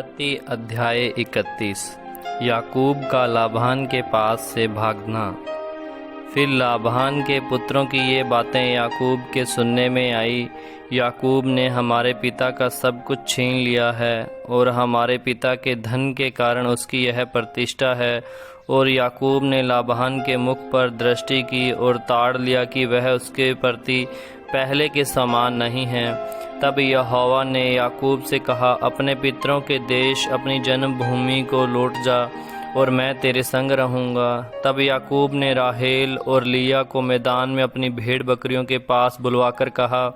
उत्पत्ति अध्याय 31। याकूब का लाबान के पास से भागना। फिर लाबान के पुत्रों की ये बातें याकूब के सुनने में आई। याकूब ने हमारे पिता का सब कुछ छीन लिया है और हमारे पिता के धन के कारण उसकी यह प्रतिष्ठा है। और याकूब ने लाबान के मुख पर दृष्टि की और ताड़ लिया कि वह उसके प्रति पहले के समान नहीं है। तब यहोवा ने याकूब से कहा, अपने पितरों के देश, अपनी जन्मभूमि को लौट जा और मैं तेरे संग रहूँगा। तब याकूब ने राहेल और लिया को मैदान में अपनी भेड़ बकरियों के पास बुलवाकर कहा,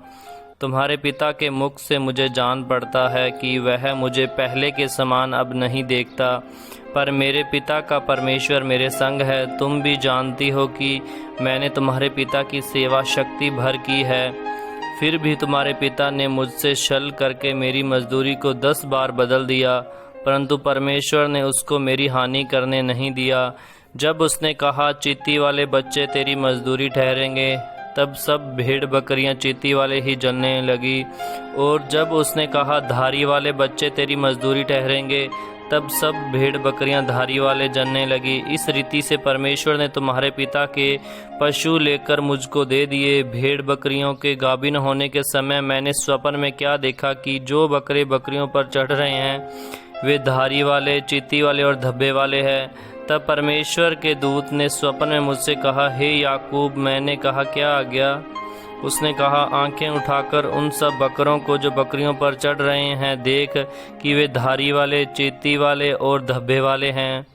तुम्हारे पिता के मुख से मुझे जान पड़ता है कि वह मुझे पहले के समान अब नहीं देखता, पर मेरे पिता का परमेश्वर मेरे संग है। तुम भी जानती हो कि मैंने तुम्हारे पिता की सेवा शक्ति भर की है। फिर भी तुम्हारे पिता ने मुझसे छल करके मेरी मजदूरी को 10 बार बदल दिया, परंतु परमेश्वर ने उसको मेरी हानि करने नहीं दिया। जब उसने कहा, चींटी वाले बच्चे तेरी मजदूरी ठहरेंगे, तब सब भेड़ बकरियां चींटी वाले ही जलने लगी। और जब उसने कहा, धारी वाले बच्चे तेरी मजदूरी ठहरेंगे, तब सब भेड़ बकरियां धारी वाले जनने लगी। इस रीति से परमेश्वर ने तुम्हारे पिता के पशु लेकर मुझको दे दिए। भेड़ बकरियों के गाभिन होने के समय मैंने स्वप्न में क्या देखा कि जो बकरे बकरियों पर चढ़ रहे हैं वे धारी वाले, चींटी वाले और धब्बे वाले हैं। तब परमेश्वर के दूत ने स्वप्न में मुझसे कहा, हे याकूब। मैंने कहा, क्या आ गया? उसने कहा, आंखें उठाकर उन सब बकरों को जो बकरियों पर चढ़ रहे हैं देख कि वे धारी वाले, चींटी वाले और धब्बे वाले हैं,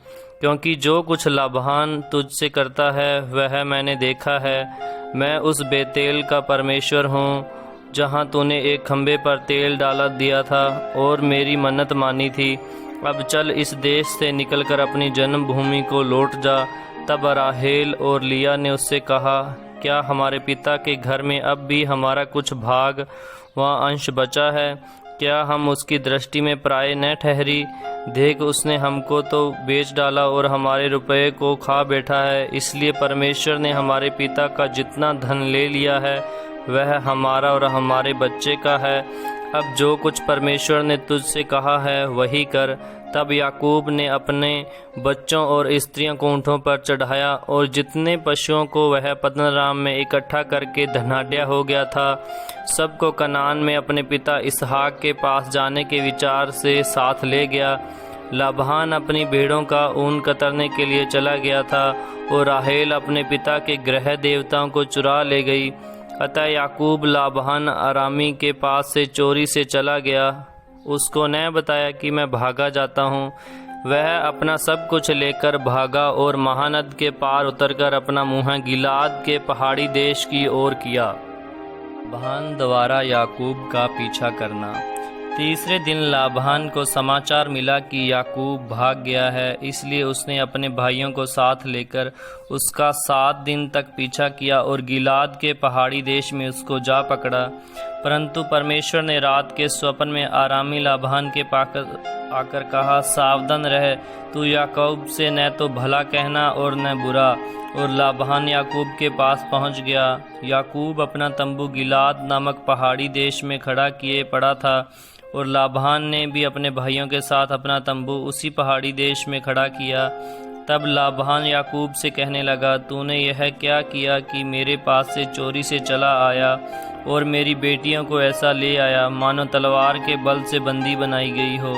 क्योंकि जो कुछ लाबान तुझसे करता है वह मैंने देखा है। मैं उस बेतेल का परमेश्वर हूँ जहाँ तूने एक खंबे पर तेल डाला दिया था और मेरी मन्नत मानी थी। अब चल, इस देश से निकलकर अपनी जन्मभूमि को लौट जा। तब राहेल और लिया ने उससे कहा, क्या हमारे पिता के घर में अब भी हमारा कुछ भाग वहाँ अंश बचा है? क्या हम उसकी दृष्टि में पराये न ठहरी? देख, उसने हमको तो बेच डाला और हमारे रुपये को खा बैठा है। इसलिए परमेश्वर ने हमारे पिता का जितना धन ले लिया है वह हमारा और हमारे बच्चे का है। अब जो कुछ परमेश्वर ने तुझसे कहा है वही कर। तब याकूब ने अपने बच्चों और स्त्रियों को ऊँटों पर चढ़ाया और जितने पशुओं को वह पद्दनराम में इकट्ठा करके धनाढ्य हो गया था, सबको कनान में अपने पिता इसहाक के पास जाने के विचार से साथ ले गया। लाबान अपनी भेड़ों का ऊन कतरने के लिए चला गया था और राहेल अपने पिता के गृह देवताओं को चुरा ले गई। अतः याकूब लाबान अरामी के पास से चोरी से चला गया। उसको न बताया कि मैं भागा जाता हूँ। वह अपना सब कुछ लेकर भागा और महानद के पार उतरकर अपना मुँह गिलाद के पहाड़ी देश की ओर किया। लाबान द्वारा याकूब का पीछा करना। तीसरे दिन लाबान को समाचार मिला कि याकूब भाग गया है, इसलिए उसने अपने भाइयों को साथ लेकर उसका 7 दिन तक पीछा किया और गिलाद के पहाड़ी देश में उसको जा पकड़ा। परंतु परमेश्वर ने रात के स्वप्न में आरामी लाबान के पास आकर कहा, सावधान रह, तू याकूब से न तो भला कहना और न बुरा। और लाबान याकूब के पास पहुंच गया। याकूब अपना तंबू गिलाद नामक पहाड़ी देश में खड़ा किए पड़ा था और लाबान ने भी अपने भाइयों के साथ अपना तंबू उसी पहाड़ी देश में खड़ा किया। तब लाबान याकूब से कहने लगा, तूने यह क्या किया कि मेरे पास से चोरी से चला आया और मेरी बेटियों को ऐसा ले आया मानो तलवार के बल से बंदी बनाई गई हो?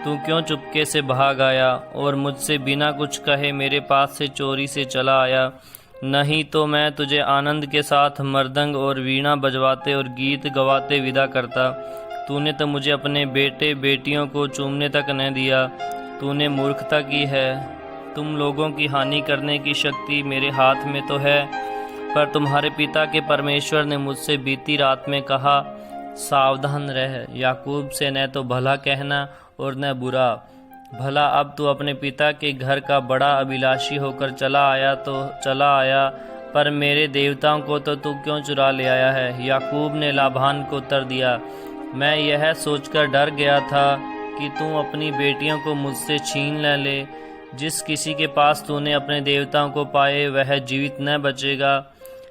तू क्यों चुपके से भाग आया और मुझसे बिना कुछ कहे मेरे पास से चोरी से चला आया? नहीं तो मैं तुझे आनंद के साथ मृदंग और वीणा बजवाते और गीत गवाते विदा करता। तूने तो मुझे अपने बेटे बेटियों को चूमने तक न दिया। तूने मूर्खता की है। तुम लोगों की हानि करने की शक्ति मेरे हाथ में तो है, पर तुम्हारे पिता के परमेश्वर ने मुझसे बीती रात में कहा, सावधान रह, याकूब से न तो भला कहना और न बुरा। भला अब तू अपने पिता के घर का बड़ा अभिलाषी होकर चला आया तो चला आया, पर मेरे देवताओं को तो तू क्यों चुरा ले आया है? याकूब ने लाबान को उत्तर दिया, मैं यह सोचकर डर गया था कि तू अपनी बेटियों को मुझसे छीन न ले। जिस किसी के पास तूने अपने देवताओं को पाए वह जीवित न बचेगा।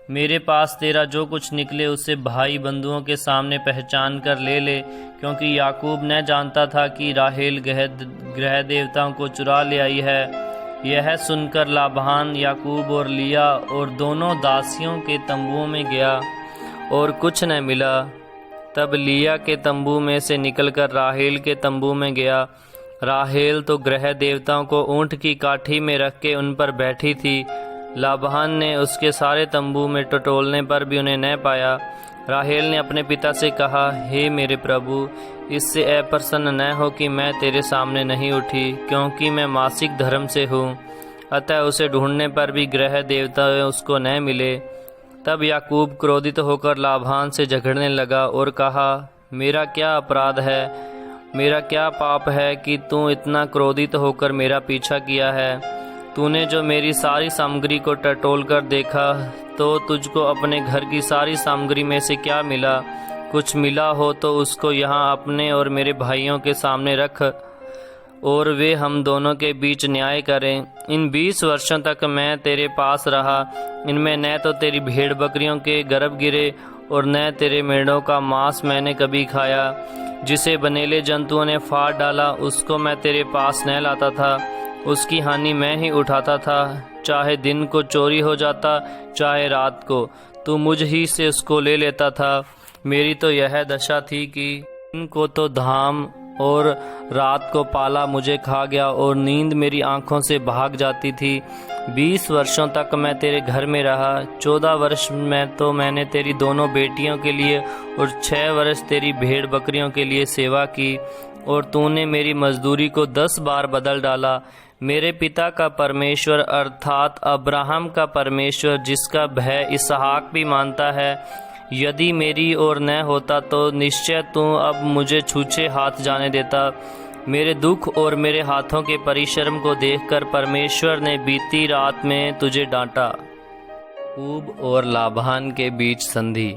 मेरे पास तेरा जो कुछ निकले उसे भाई बंधुओं के सामने पहचान कर ले ले, क्योंकि याकूब न जानता था कि राहेल ग्रह देवताओं को चुरा ले आई है। यह सुनकर लाबान याकूब और लिया और दोनों दासियों के तंबुओं में गया और कुछ न मिला। तब लिया के तंबू में से निकलकर राहेल के तंबू में गया। राहेल तो ग्रह देवताओं को ऊंट की काठी में रख के उन पर बैठी थी। लाबान ने उसके सारे तंबू में टटोलने पर भी उन्हें न पाया। राहेल ने अपने पिता से कहा, हे मेरे प्रभु, इससे अप्रसन्न न हो कि मैं तेरे सामने नहीं उठी, क्योंकि मैं मासिक धर्म से हूँ। अतः उसे ढूंढने पर भी ग्रह देवता उसको न मिले। तब याकूब क्रोधित होकर लाबान से झगड़ने लगा और कहा, मेरा क्या अपराध है, मेरा क्या पाप है कि तू इतना क्रोधित होकर मेरा पीछा किया है। तूने जो मेरी सारी सामग्री को टटोल कर देखा, तो तुझको अपने घर की सारी सामग्री में से क्या मिला? कुछ मिला हो तो उसको यहाँ अपने और मेरे भाइयों के सामने रख, और वे हम दोनों के बीच न्याय करें। इन 20 वर्षों तक मैं तेरे पास रहा, इनमें न तो तेरी भेड़ बकरियों के गर्भ गिरे और न तेरे मेढ़ों का मांस मैंने कभी खाया। जिसे बनेले जंतुओं ने फाड़ डाला, उसको मैं तेरे पास न लाता था। उसकी हानि मैं ही उठाता था, चाहे दिन को चोरी हो जाता, चाहे रात को, तू मुझ ही से उसको ले लेता था। मेरी तो यह दशा थी कि दिन को तो धाम और रात को पाला मुझे खा गया और नींद मेरी आंखों से भाग जाती थी। 20 वर्षों तक मैं तेरे घर में रहा। 14 वर्ष में तो मैंने तेरी दोनों बेटियों के लिए और 6 वर्ष तेरी भेड़ बकरियों के लिए सेवा की, और तूने मेरी मजदूरी को 10 बार बदल डाला। मेरे पिता का परमेश्वर अर्थात अब्राहम का परमेश्वर, जिसका भय इसहाक भी मानता है, यदि मेरी ओर न होता तो निश्चय तू अब मुझे छूछे हाथ जाने देता। मेरे दुख और मेरे हाथों के परिश्रम को देखकर परमेश्वर ने बीती रात में तुझे डांटा। याकूब और लाबान के बीच संधि।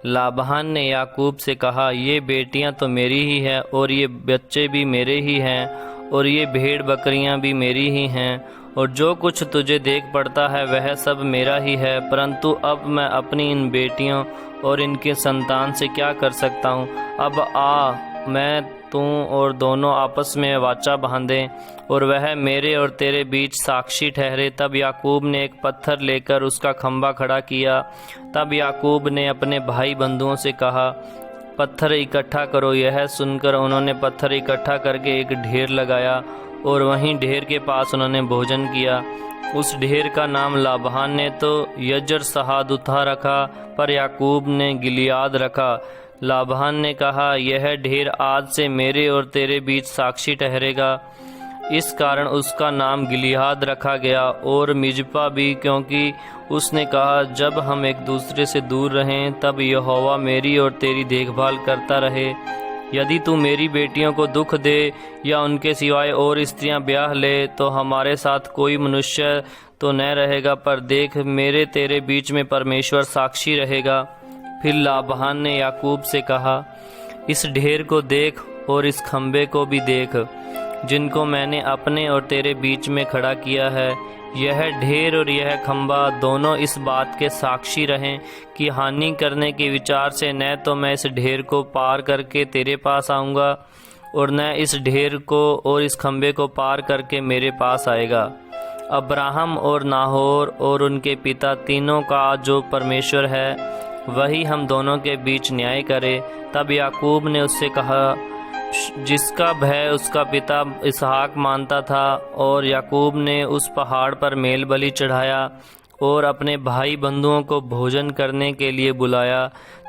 लाबान ने याकूब से कहा, ये बेटियां तो मेरी ही हैं और ये बच्चे भी मेरे ही हैं और ये भेड़ बकरियां भी मेरी ही हैं, और जो कुछ तुझे देख पड़ता है वह सब मेरा ही है। परंतु अब मैं अपनी इन बेटियों और इनके संतान से क्या कर सकता हूँ? अब आ, मैं, तू और दोनों आपस में वाचा बांधें और वह मेरे और तेरे बीच साक्षी ठहरे। तब याकूब ने एक पत्थर लेकर उसका खंभा खड़ा किया। तब याकूब ने अपने भाई बंधुओं से कहा, पत्थर इकट्ठा करो। यह सुनकर उन्होंने पत्थर इकट्ठा करके एक ढेर लगाया और वहीं ढेर के पास उन्होंने भोजन किया। उस ढेर का नाम लाबान ने तो यजर सहादुथा रखा, पर याकूब ने गिलियाद रखा। लाबान ने कहा, यह ढेर आज से मेरे और तेरे बीच साक्षी ठहरेगा। इस कारण उसका नाम गिलियाद रखा गया, और मिजपा भी, क्योंकि उसने कहा, जब हम एक दूसरे से दूर रहें तब यहोवा मेरी और तेरी देखभाल करता रहे। यदि तू मेरी बेटियों को दुख दे या उनके सिवाय और स्त्रियां ब्याह ले, तो हमारे साथ कोई मनुष्य तो न रहेगा, पर देख, मेरे तेरे बीच में परमेश्वर साक्षी रहेगा। फिर लाबान ने याकूब से कहा, इस ढेर को देख और इस खंबे को भी देख, जिनको मैंने अपने और तेरे बीच में खड़ा किया है। यह ढेर और यह खंबा दोनों इस बात के साक्षी रहें कि हानि करने के विचार से न तो मैं इस ढेर को पार करके तेरे पास आऊँगा, और न इस ढेर को और इस खंबे को पार करके मेरे पास आएगा। अब्राहम और नाहोर और उनके पिता तीनों का जो परमेश्वर है, वही हम दोनों के बीच न्याय करे। तब याकूब ने उससे कहा, जिसका भय उसका पिता इसहाक मानता था, और याकूब ने उस पहाड़ पर मेल बलि चढ़ाया और अपने भाई बंधुओं को भोजन करने के लिए बुलाया।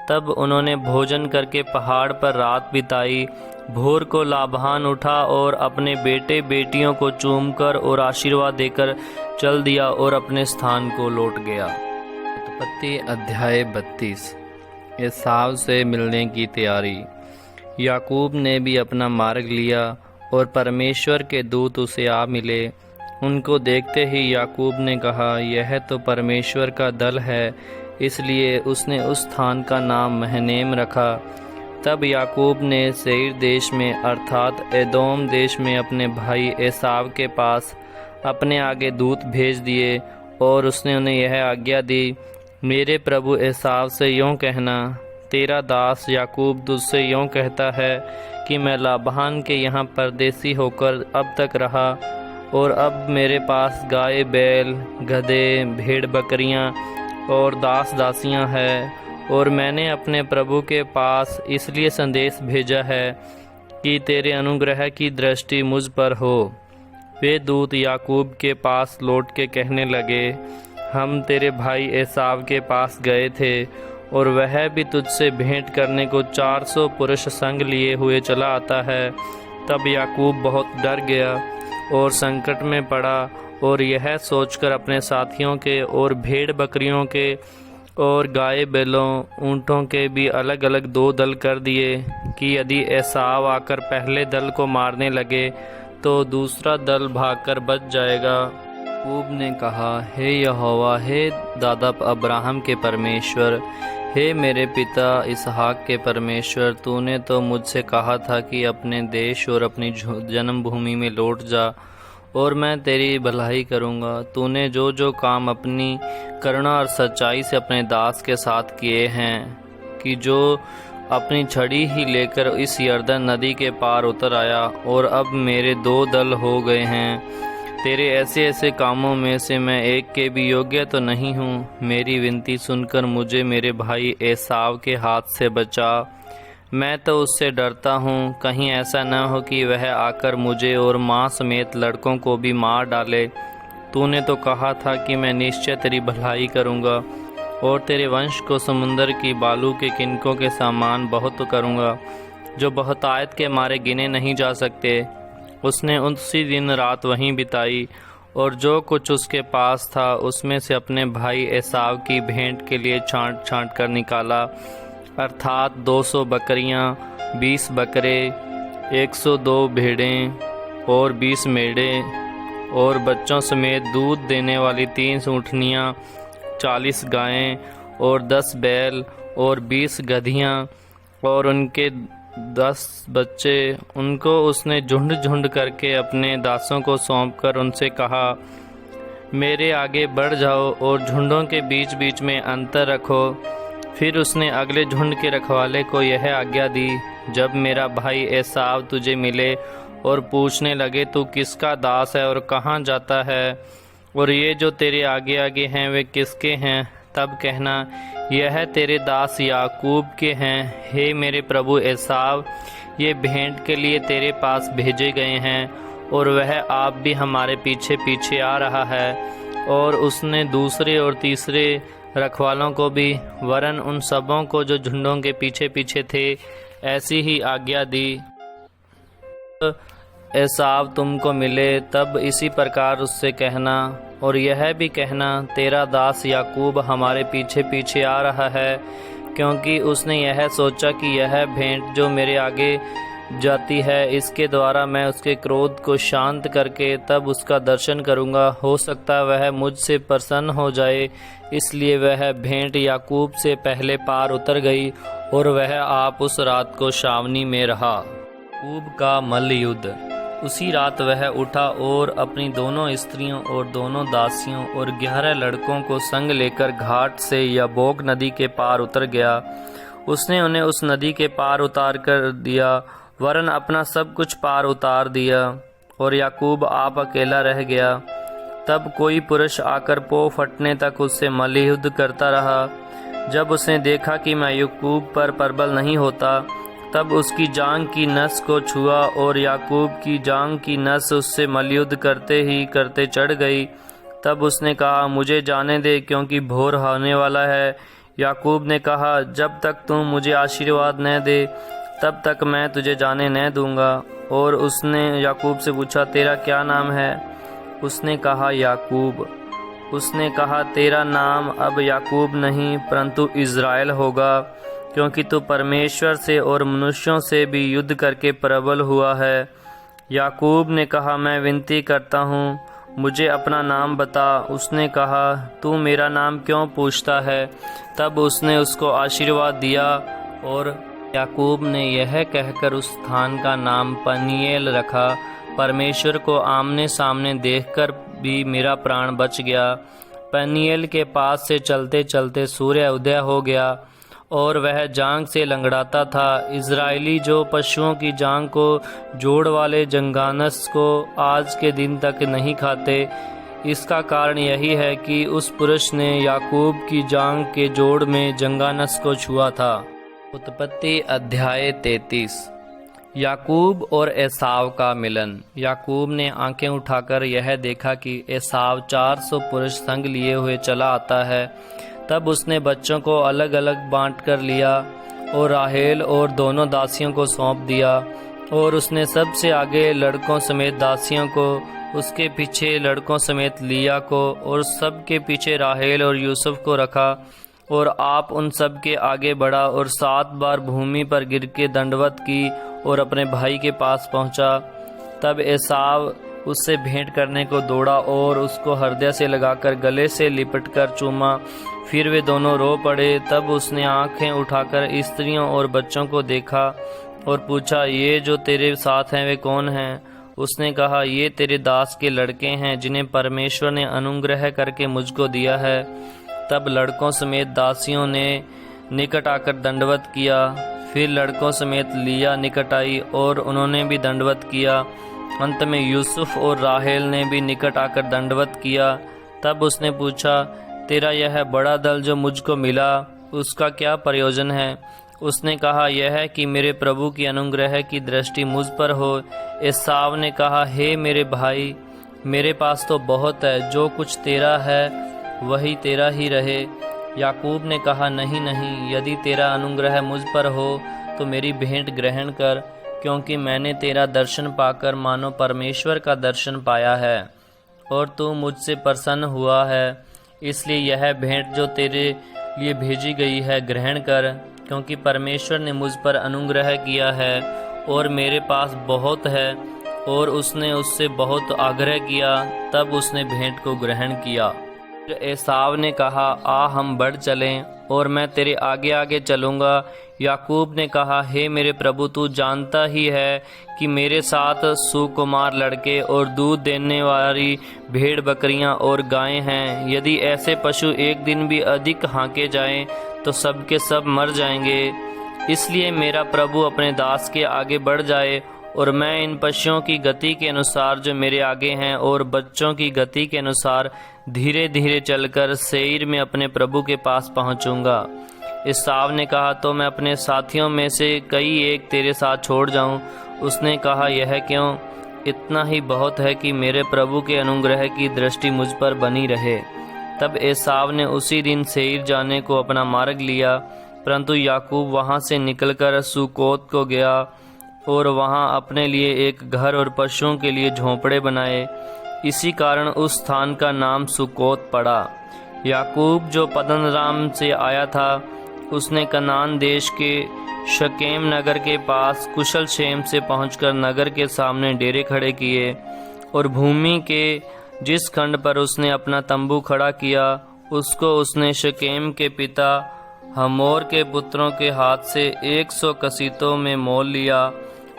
तब उन्होंने भोजन करके पहाड़ पर रात बिताई। भोर को लाबान उठा और अपने बेटे बेटियों को चूमकर और आशीर्वाद देकर चल दिया और अपने स्थान को लौट गया। उत्पत्ति अध्याय 32। एसाव से मिलने की तैयारी। याकूब ने भी अपना मार्ग लिया और परमेश्वर के दूत उसे आ मिले। उनको देखते ही याकूब ने कहा, यह तो परमेश्वर का दल है। इसलिए उसने उस स्थान का नाम महनेम रखा। तब याकूब ने सेईर देश में अर्थात एदोम देश में अपने भाई एसाव के पास अपने आगे दूत भेज दिए, और उसने उन्हें यह आज्ञा दी, मेरे प्रभु एसाव से यूँ कहना, तेरा दास याकूब तुझसे यूँ कहता है कि मैं लाबान के यहाँ परदेसी होकर अब तक रहा, और अब मेरे पास गाय बैल गधे भेड़ बकरियाँ और दास दासियाँ हैं, और मैंने अपने प्रभु के पास इसलिए संदेश भेजा है कि तेरे अनुग्रह की दृष्टि मुझ पर हो। वे दूत याकूब के पास लौट के कहने लगे, हम तेरे भाई एसाव के पास गए थे, और वह भी तुझसे भेंट करने को 400 पुरुष संग लिए हुए चला आता है। तब याकूब बहुत डर गया और संकट में पड़ा, और यह सोचकर अपने साथियों के और भेड़ बकरियों के और गाय बैलों ऊँटों के भी अलग अलग 2 दल कर दिए कि यदि एसाव आकर पहले दल को मारने लगे तो दूसरा दल भागकर बच जाएगा। याकूब ने कहा, हे यहोवा, हे दादा अब्राहम के परमेश्वर, हे मेरे पिता इसहाक के परमेश्वर, तूने तो मुझसे कहा था कि अपने देश और अपनी जन्मभूमि में लौट जा और मैं तेरी भलाई करूँगा। तूने जो जो काम अपनी करुणा और सच्चाई से अपने दास के साथ किए हैं, कि जो अपनी छड़ी ही लेकर इस यरदन नदी के पार उतर आया, और अब मेरे 2 दल हो गए हैं। तेरे ऐसे ऐसे कामों में से मैं एक के भी योग्य तो नहीं हूँ। मेरी विनती सुनकर मुझे मेरे भाई एसाव के हाथ से बचा। मैं तो उससे डरता हूँ, कहीं ऐसा न हो कि वह आकर मुझे और माँ समेत लड़कों को भी मार डाले। तूने तो कहा था कि मैं निश्चय तेरी भलाई करूँगा और तेरे वंश को समुंदर की बालू के किनकों के समान बहुत करूँगा, जो बहुतायत के मारे गिने नहीं जा सकते। उसने उसी दिन रात वहीं बिताई, और जो कुछ उसके पास था उसमें से अपने भाई एसाव की भेंट के लिए छांट छांट कर निकाला, अर्थात 200 बकरियां, 20 बकरे, 102 भेड़ें और 20 मेढ़े, और बच्चों समेत दूध देने वाली 3 ऊँटनियाँ, 40 गायें और 10 बैल और 20 गधियाँ और उनके 10 बच्चे। उनको उसने झुंड झुंड करके अपने दासों को सौंपकर उनसे कहा, मेरे आगे बढ़ जाओ और झुंडों के बीच बीच में अंतर रखो। फिर उसने अगले झुंड के रखवाले को यह आज्ञा दी, जब मेरा भाई एसाव तुझे मिले और पूछने लगे तू किसका दास है और कहाँ जाता है, और ये जो तेरे आगे आगे हैं वे किसके हैं, तब कहना, यह तेरे दास याकूब के हैं। हे मेरे प्रभु एसाव, ये भेंट के लिए तेरे पास भेजे गए हैं, और वह आप भी हमारे पीछे पीछे आ रहा है। और उसने दूसरे और तीसरे रखवालों को भी, वरन उन सबों को जो झुंडों के पीछे पीछे थे, ऐसी ही आज्ञा दी। एसाव तुमको मिले तब इसी प्रकार उससे कहना, और यह भी कहना, तेरा दास याकूब हमारे पीछे पीछे आ रहा है, क्योंकि उसने यह सोचा कि यह भेंट जो मेरे आगे जाती है, इसके द्वारा मैं उसके क्रोध को शांत करके तब उसका दर्शन करूंगा। हो सकता वह मुझसे प्रसन्न हो जाए। इसलिए वह भेंट याकूब से पहले पार उतर गई, और वह आप उस रात को छावनी में रहा। याकूब का मल्ल युद्ध। उसी रात वह उठा और अपनी दोनों स्त्रियों और दोनों दासियों और 11 लड़कों को संग लेकर घाट से यब्बोक नदी के पार उतर गया। उसने उन्हें उस नदी के पार उतार कर दिया, वरन अपना सब कुछ पार उतार दिया, और याकूब आप अकेला रह गया। तब कोई पुरुष आकर पौ फटने तक उससे मल्लयुद्ध करता रहा। जब उसने देखा कि मैं याकूब पर प्रबल नहीं होता, तब उसकी जांघ की नस को छुआ, और याकूब की जांघ की नस उससे मल्लयुद्ध करते ही करते चढ़ गई। तब उसने कहा, मुझे जाने दे, क्योंकि भोर होने वाला है। याकूब ने कहा, जब तक तुम मुझे आशीर्वाद न दे तब तक मैं तुझे जाने न दूंगा। और उसने याकूब से पूछा, तेरा क्या नाम है? उसने कहा, याकूब। उसने कहा, तेरा नाम अब याकूब नहीं परंतु इज़राइल होगा, क्योंकि तू परमेश्वर से और मनुष्यों से भी युद्ध करके प्रबल हुआ है। याकूब ने कहा, मैं विनती करता हूँ, मुझे अपना नाम बता। उसने कहा, तू मेरा नाम क्यों पूछता है? तब उसने उसको आशीर्वाद दिया, और याकूब ने यह कहकर उस स्थान का नाम पनीएल रखा, परमेश्वर को आमने सामने देखकर भी मेरा प्राण बच गया। पनीएल के पास से चलते चलते सूर्य उदय हो गया और वह जांग से लंगड़ाता था। इजरायली जो पशुओं की जांग को जोड़ वाले जंगानस को आज के दिन तक नहीं खाते, इसका कारण यही है कि उस पुरुष ने याकूब की जांग के जोड़ में जंगानस को छुआ था। उत्पत्ति अध्याय 33। याकूब और एसाव का मिलन। याकूब ने आंखें उठाकर यह देखा कि एसाव 400 पुरुष संग लिए हुए चला आता है। तब उसने बच्चों को अलग अलग बांट कर लिया और राहेल और दोनों दासियों को सौंप दिया, और उसने सबसे आगे लड़कों समेत दासियों को, उसके पीछे लड़कों समेत लिया को, और सबके पीछे राहेल और यूसुफ को रखा। और आप उन सब के आगे बढ़ा और 7 बार भूमि पर गिर के दंडवत की और अपने भाई के पास पहुंचा। तब एसाव उससे भेंट करने को दौड़ा और उसको हृदय से लगाकर गले से लिपटकर चूमा। फिर वे दोनों रो पड़े। तब उसने आंखें उठाकर स्त्रियों और बच्चों को देखा और पूछा, ये जो तेरे साथ हैं वे कौन हैं? उसने कहा, ये तेरे दास के लड़के हैं जिन्हें परमेश्वर ने अनुग्रह करके मुझको दिया है। तब लड़कों समेत दासियों ने निकट आकर दंडवत किया। फिर लड़कों समेत लिया निकट आई और उन्होंने भी दंडवत किया। अंत में यूसुफ और राहेल ने भी निकट आकर दंडवत किया। तब उसने पूछा, तेरा यह बड़ा दल जो मुझको मिला, उसका क्या प्रयोजन है? उसने कहा, यह है कि मेरे प्रभु की अनुग्रह की दृष्टि मुझ पर हो। एसाव ने कहा, हे मेरे भाई, मेरे पास तो बहुत है, जो कुछ तेरा है वही तेरा ही रहे। याकूब ने कहा, नहीं नहीं, यदि तेरा अनुग्रह मुझ पर हो तो मेरी भेंट ग्रहण कर, क्योंकि मैंने तेरा दर्शन पाकर मानो परमेश्वर का दर्शन पाया है, और तू मुझसे प्रसन्न हुआ है। इसलिए यह भेंट जो तेरे लिए भेजी गई है ग्रहण कर, क्योंकि परमेश्वर ने मुझ पर अनुग्रह किया है और मेरे पास बहुत है। और उसने उससे बहुत आग्रह किया। तब उसने भेंट को ग्रहण किया। एसाव ने कहा, आ हम बढ़ चलें और मैं तेरे आगे आगे चलूँगा। याकूब ने कहा, हे मेरे प्रभु, तू जानता ही है कि मेरे साथ सुकुमार लड़के और दूध देने वाली भेड़ बकरियां और गायें हैं। यदि ऐसे पशु एक दिन भी अधिक हाँके जाएं तो सब के सब मर जाएंगे। इसलिए मेरा प्रभु अपने दास के आगे बढ़ जाए और मैं इन पशुओं की गति के अनुसार जो मेरे आगे हैं और बच्चों की गति के अनुसार धीरे धीरे चलकर सेईर में अपने प्रभु के पास पहुंचूंगा। एसाव ने कहा, तो मैं अपने साथियों में से कई एक तेरे साथ छोड़ जाऊं? उसने कहा, यह क्यों? इतना ही बहुत है कि मेरे प्रभु के अनुग्रह की दृष्टि मुझ पर बनी रहे। तब एसाव ने उसी दिन सेईर जाने को अपना मार्ग लिया, परंतु याकूब वहां से निकलकर सुकोत को गया और वहां अपने लिए एक घर और पशुओं के लिए झोंपड़े बनाए। इसी कारण उस स्थान का नाम सुकोत पड़ा। याकूब जो पद्दनराम से आया था, उसने कनान देश के शकेम नगर के पास कुशल क्षेम से पहुंचकर नगर के सामने डेरे खड़े किए, और भूमि के जिस खंड पर उसने अपना तंबू खड़ा किया उसको उसने शकेम के पिता हमोर के पुत्रों के हाथ से 100 कसीतों में मोल लिया।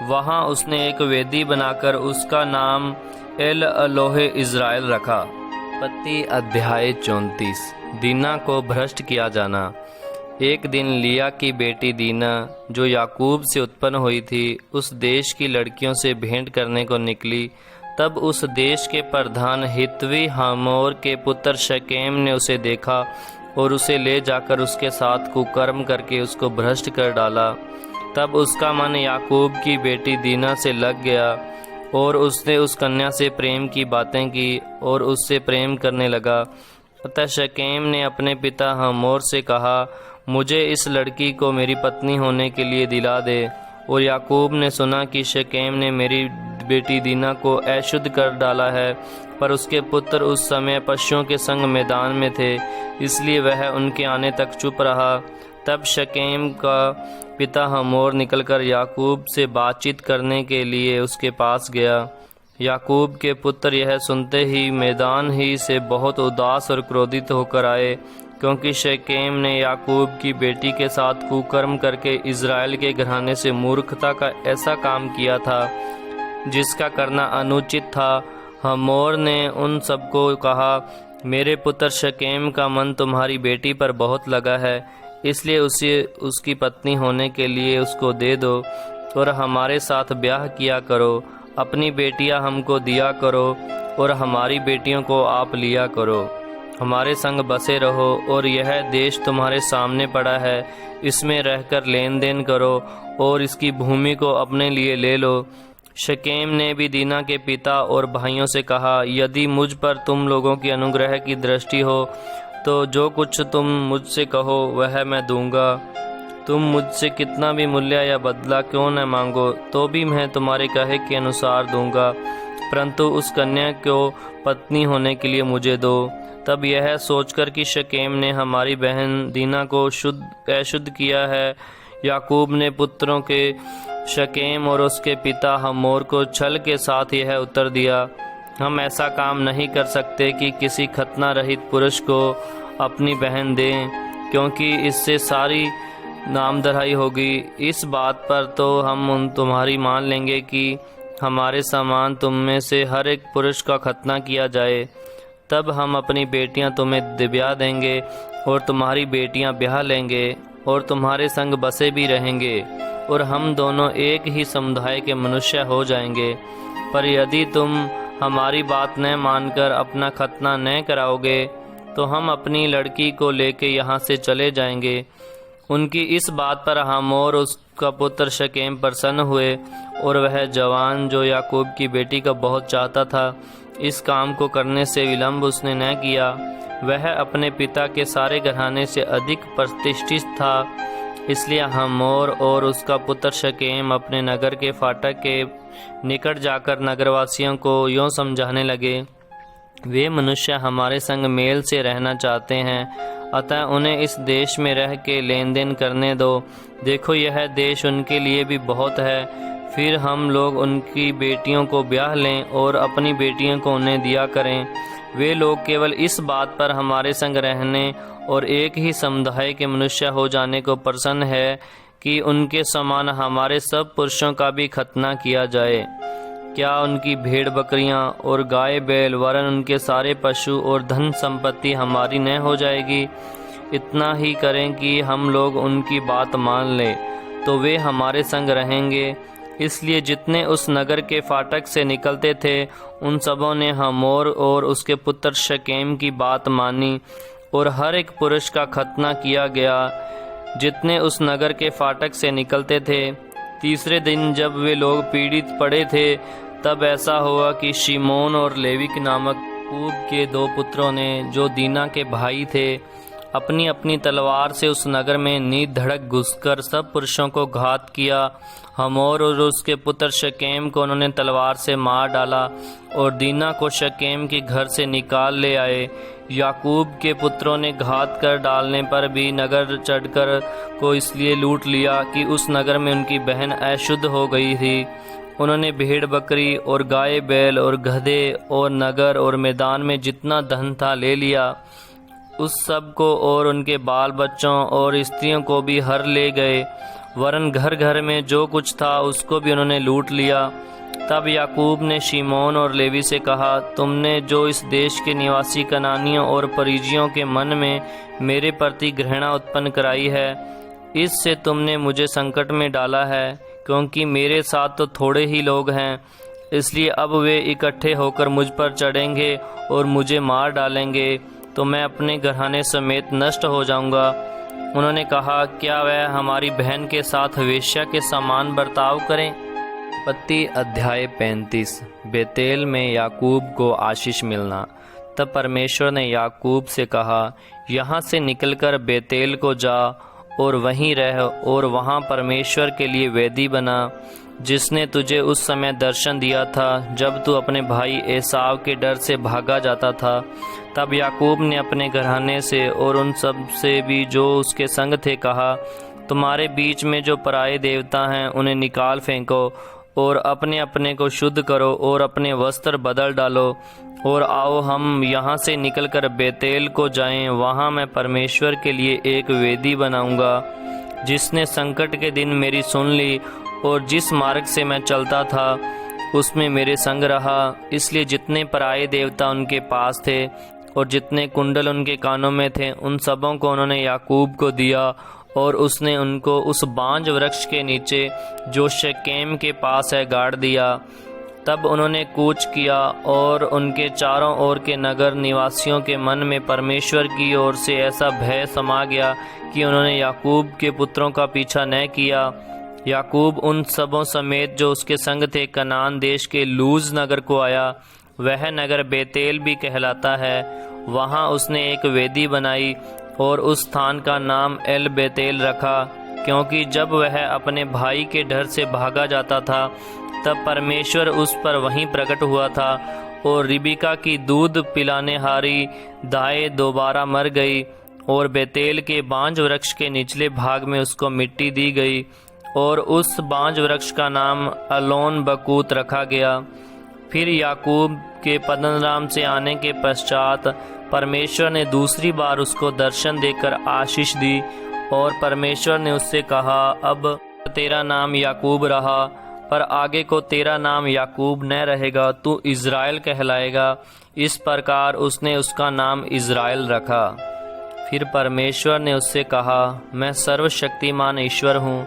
वहां उसने एक वेदी बनाकर उसका नाम एल अलोहे इज़राइल रखा। उत्पत्ति अध्याय 34। दीना को भ्रष्ट किया जाना। एक दिन लिया की बेटी दीना, जो याकूब से उत्पन्न हुई थी, उस देश की लड़कियों से भेंट करने को निकली। तब उस देश के प्रधान हित्वी हमोर के पुत्र शकेम ने उसे देखा और उसे ले जाकर उसके साथ कुकर्म करके उसको भ्रष्ट कर डाला। तब उसका मन याकूब की बेटी दीना से लग गया और उसने उस कन्या से प्रेम की बातें की और उससे प्रेम करने लगा। अतः शकेम ने अपने पिता हमोर से कहा, मुझे इस लड़की को मेरी पत्नी होने के लिए दिला दे। और याकूब ने सुना कि शकेम ने मेरी बेटी दीना को अशुद्ध कर डाला है, पर उसके पुत्र उस समय पशुओं के संग मैदान में थे, इसलिए वह उनके आने तक चुप रहा। तब शकेम का पिता हमोर निकलकर याकूब से बातचीत करने के लिए उसके पास गया। याकूब के पुत्र यह सुनते ही मैदान ही से बहुत उदास और क्रोधित होकर आए, क्योंकि शकेम ने याकूब की बेटी के साथ कुकर्म करके इज़राइल के घराने से मूर्खता का ऐसा काम किया था जिसका करना अनुचित था। हमोर ने उन सबको कहा, मेरे पुत्र शकेम का मन तुम्हारी बेटी पर बहुत लगा है, इसलिए उसे उसकी पत्नी होने के लिए उसको दे दो और हमारे साथ ब्याह किया करो। अपनी बेटियां हमको दिया करो और हमारी बेटियों को आप लिया करो। हमारे संग बसे रहो और यह देश तुम्हारे सामने पड़ा है, इसमें रहकर लेन देन करो और इसकी भूमि को अपने लिए ले लो। शकेम ने भी दीना के पिता और भाइयों से कहा, यदि मुझ पर तुम लोगों की अनुग्रह की दृष्टि हो तो जो कुछ तुम मुझसे कहो वह मैं दूंगा। तुम मुझसे कितना भी मूल्य या बदला क्यों न मांगो तो भी मैं तुम्हारे कहे के अनुसार दूंगा, परंतु उस कन्या को पत्नी होने के लिए मुझे दो। तब यह सोचकर कि शकेम ने हमारी बहन दीना को अशुद्ध किया है, याकूब ने पुत्रों के शकेम और उसके पिता हमोर को छल के साथ यह उत्तर दिया, हम ऐसा काम नहीं कर सकते कि किसी खतना रहित पुरुष को अपनी बहन दें, क्योंकि इससे सारी नामधराई होगी। इस बात पर तो हम तुम्हारी मान लेंगे कि हमारे समान तुम में से हर एक पुरुष का खतना किया जाए, तब हम अपनी बेटियां तुम्हें ब्याह देंगे और तुम्हारी बेटियां ब्याह लेंगे और तुम्हारे संग बसे भी रहेंगे और हम दोनों एक ही समुदाय के मनुष्य हो जाएंगे। पर यदि तुम हमारी बात न मानकर अपना खतना न कराओगे तो हम अपनी लड़की को लेके यहाँ से चले जाएंगे। उनकी इस बात पर हमोर उसका पुत्र शकेम प्रसन्न हुए और वह जवान जो याकूब की बेटी का बहुत चाहता था, इस काम को करने से विलंब उसने न किया। वह अपने पिता के सारे घराने से अधिक प्रतिष्ठित था, इसलिए हमोर और उसका पुत्र शकेम अपने नगर के फाटक के निकट जाकर नगरवासियों को यूँ समझाने लगे, वे मनुष्य हमारे संग मेल से रहना चाहते हैं, अतः उन्हें इस देश में रह के लेन देन करने दो। देखो यह देश उनके लिए भी बहुत है, फिर हम लोग उनकी बेटियों को ब्याह लें और अपनी बेटियों को उन्हें दिया करें। वे लोग केवल इस बात पर हमारे संग रहने और एक ही समुदाय के मनुष्य हो जाने को प्रसन्न है कि उनके समान हमारे सब पुरुषों का भी खतना किया जाए। क्या उनकी भेड़ बकरियां और गाय बैल वरन उनके सारे पशु और धन संपत्ति हमारी न हो जाएगी? इतना ही करें कि हम लोग उनकी बात मान लें तो वे हमारे संग रहेंगे। इसलिए जितने उस नगर के फाटक से निकलते थे उन सबों ने हमोर और उसके पुत्र शकेम की बात मानी और हर एक पुरुष का खतना किया गया जितने उस नगर के फाटक से निकलते थे। तीसरे दिन जब वे लोग पीड़ित पड़े थे तब ऐसा हुआ कि शिमोन और लेवी नामक याकूब के दो पुत्रों ने, जो दीना के भाई थे, अपनी अपनी तलवार से उस नगर में नींद धड़क घुसकर सब पुरुषों को घात किया। हमोर और उसके पुत्र शकेम को उन्होंने तलवार से मार डाला और दीना को शकेम के घर से निकाल ले आए। याकूब के पुत्रों ने घात कर डालने पर भी नगर चढ़कर को इसलिए लूट लिया कि उस नगर में उनकी बहन अशुद्ध हो गई थी। उन्होंने भेड़ बकरी और गाय बैल और गधे और नगर और मैदान में जितना धन था ले लिया। उस सब को और उनके बाल बच्चों और स्त्रियों को भी हर ले गए, वरन घर घर में जो कुछ था उसको भी उन्होंने लूट लिया। तब याकूब ने शिमोन और लेवी से कहा, तुमने जो इस देश के निवासी कनानियों और परिजियों के मन में मेरे प्रति घृणा उत्पन्न कराई है, इससे तुमने मुझे संकट में डाला है, क्योंकि मेरे साथ तो थोड़े ही लोग हैं। इसलिए अब वे इकट्ठे होकर मुझ पर चढ़ेंगे और मुझे मार डालेंगे, तो मैं अपने घराने समेत नष्ट हो जाऊंगा। उन्होंने कहा, क्या वह हमारी बहन के साथ वेश्या के समान बर्ताव करें? उत्पत्ति अध्याय 35। बेतेल में याकूब को आशीष मिलना। तब परमेश्वर ने याकूब से कहा, यहाँ से निकलकर बेतेल को जा और वहीं रह और वहाँ परमेश्वर के लिए वेदी बना, जिसने तुझे उस समय दर्शन दिया था जब तू अपने भाई एसाव के डर से भागा जाता था। तब याकूब ने अपने घराने से और उन सब से भी जो उसके संग थे कहा, तुम्हारे बीच में जो पराये देवता हैं उन्हें निकाल फेंको और अपने अपने को शुद्ध करो और अपने वस्त्र बदल डालो और आओ हम यहाँ से निकलकर बेतेल को जाएं। वहाँ मैं परमेश्वर के लिए एक वेदी बनाऊंगा, जिसने संकट के दिन मेरी सुन ली और जिस मार्ग से मैं चलता था उसमें मेरे संग रहा। इसलिए जितने पराये देवता उनके पास थे और जितने कुंडल उनके कानों में थे उन सबों को उन्होंने याकूब को दिया और उसने उनको उस बांज वृक्ष के नीचे जो शेकेम के पास है गाड़ दिया। तब उन्होंने कूच किया और उनके चारों ओर के नगर निवासियों के मन में परमेश्वर की ओर से ऐसा भय समा गया कि उन्होंने याकूब के पुत्रों का पीछा न किया। याकूब उन सबों समेत जो उसके संग थे कनान देश के लूज नगर को आया। वह नगर बेतेल भी कहलाता है। वहाँ उसने एक वेदी बनाई और उस स्थान का नाम एल बेतेल रखा, क्योंकि जब वह अपने भाई के डर से भागा जाता था तब परमेश्वर उस पर वहीं प्रकट हुआ था। और रिबिका की दूध पिलाने हारी दाएं दोबारा मर गई और बेतेल के बांज वृक्ष के निचले भाग में उसको मिट्टी दी गई और उस बांज वृक्ष का नाम अलोन बकूत रखा गया। फिर याकूब के पद्दनराम से आने के पश्चात परमेश्वर ने दूसरी बार उसको दर्शन देकर आशीष दी और परमेश्वर ने उससे कहा, अब तेरा नाम याकूब रहा, पर आगे को तेरा नाम याकूब न रहेगा, तू इज़राइल कहलाएगा। इस प्रकार उसने उसका नाम इज़राइल रखा। फिर परमेश्वर ने उससे कहा, मैं सर्वशक्तिमान ईश्वर हूँ,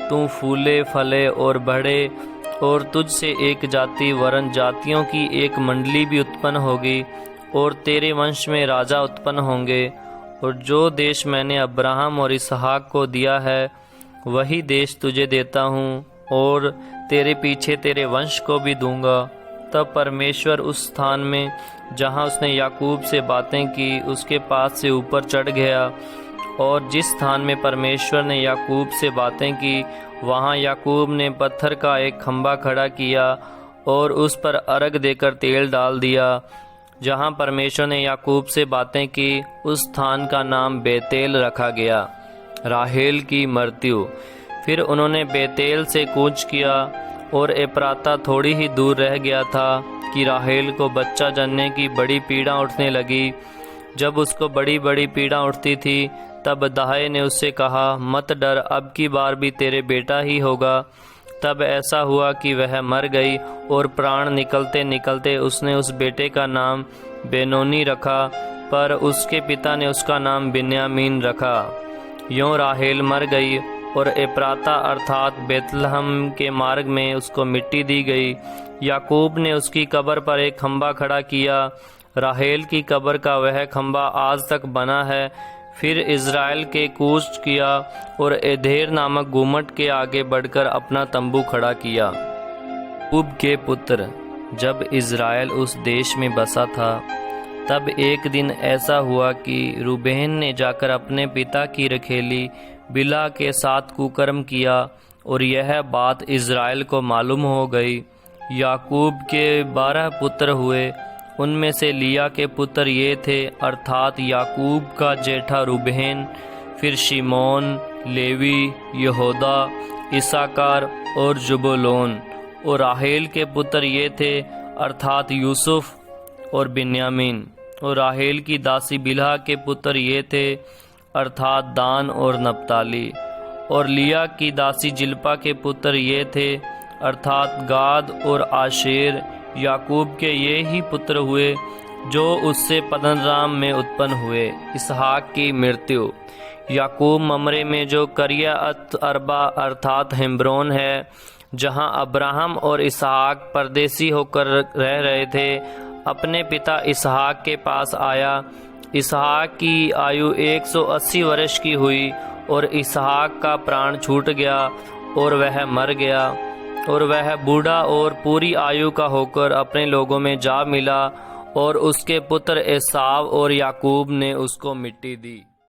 तू फूले फले और बढ़े और तुझसे एक जाति वरन जातियों की एक मंडली भी उत्पन्न होगी और तेरे वंश में राजा उत्पन्न होंगे। और जो देश मैंने अब्राहम और इसहाक को दिया है वही देश तुझे देता हूँ और तेरे पीछे तेरे वंश को भी दूंगा। तब परमेश्वर उस स्थान में जहाँ उसने याकूब से बातें की उसके पास से ऊपर चढ़ गया और जिस स्थान में परमेश्वर ने याकूब से बातें की वहाँ याकूब ने पत्थर का एक खंभा खड़ा किया और उस पर अर्घ देकर तेल डाल दिया। जहाँ परमेश्वर ने याकूब से बातें की उस स्थान का नाम बेतेल रखा गया। राहेल की मृत्यु। फिर उन्होंने बेतेल से कूच किया और एप्राता थोड़ी ही दूर रह गया था कि राहेल को बच्चा जनने की बड़ी पीड़ा उठने लगी। जब उसको बड़ी बड़ी पीड़ा उठती थी तब दाहे ने उससे कहा, मत डर, अब की बार भी तेरे बेटा ही होगा। तब ऐसा हुआ कि वह मर गई और प्राण निकलते निकलते उसने उस बेटे का नाम बेनोनी रखा, पर उसके पिता ने उसका नाम बिन्यामीन रखा। यूँ राहेल मर गई और एप्राता अर्थात बेतलहम के मार्ग में उसको मिट्टी दी गई। याकूब ने उसकी कब्र पर एक खंभा खड़ा किया। राहेल की कब्र का वह खंभा आज तक बना है। फिर इज़राइल के कूच किया और एधेर नामक गुमट के आगे बढ़कर अपना तंबू खड़ा किया। याकूब के पुत्र। जब इज़राइल उस देश में बसा था तब एक दिन ऐसा हुआ कि रूबेन ने जाकर अपने पिता की रखेली बिला के साथ कुकर्म किया और यह बात इज़राइल को मालूम हो गई। याकूब के 12 पुत्र हुए। उनमें से लिया के पुत्र ये थे, अर्थात याकूब का जेठा रूबेन, फिर शिमोन, लेवी, यहूदा, इसाकार और जुबूलून। और राहेल के पुत्र ये थे, अर्थात यूसुफ और बिन्यामीन। और राहेल की दासी बिलहा के पुत्र ये थे, अर्थात दान और नप्ताली। और लिया की दासी जिल्पा के पुत्र ये थे, अर्थात गाद और आशेर। याकूब के ये ही पुत्र हुए जो उससे पद्दनराम में उत्पन्न हुए। इसहाक की मृत्यु। याकूब ममरे में जो करियत अर्बा अर्थात हेब्रोन है, जहाँ अब्राहम और इसहाक परदेसी होकर रह रहे थे, अपने पिता इसहाक के पास आया। इसहाक की आयु 180 वर्ष की हुई और इसहाक का प्राण छूट गया और वह मर गया। और वह बूढ़ा और पूरी आयु का होकर अपने लोगों में जा मिला और उसके पुत्र एसाव और याकूब ने उसको मिट्टी दी।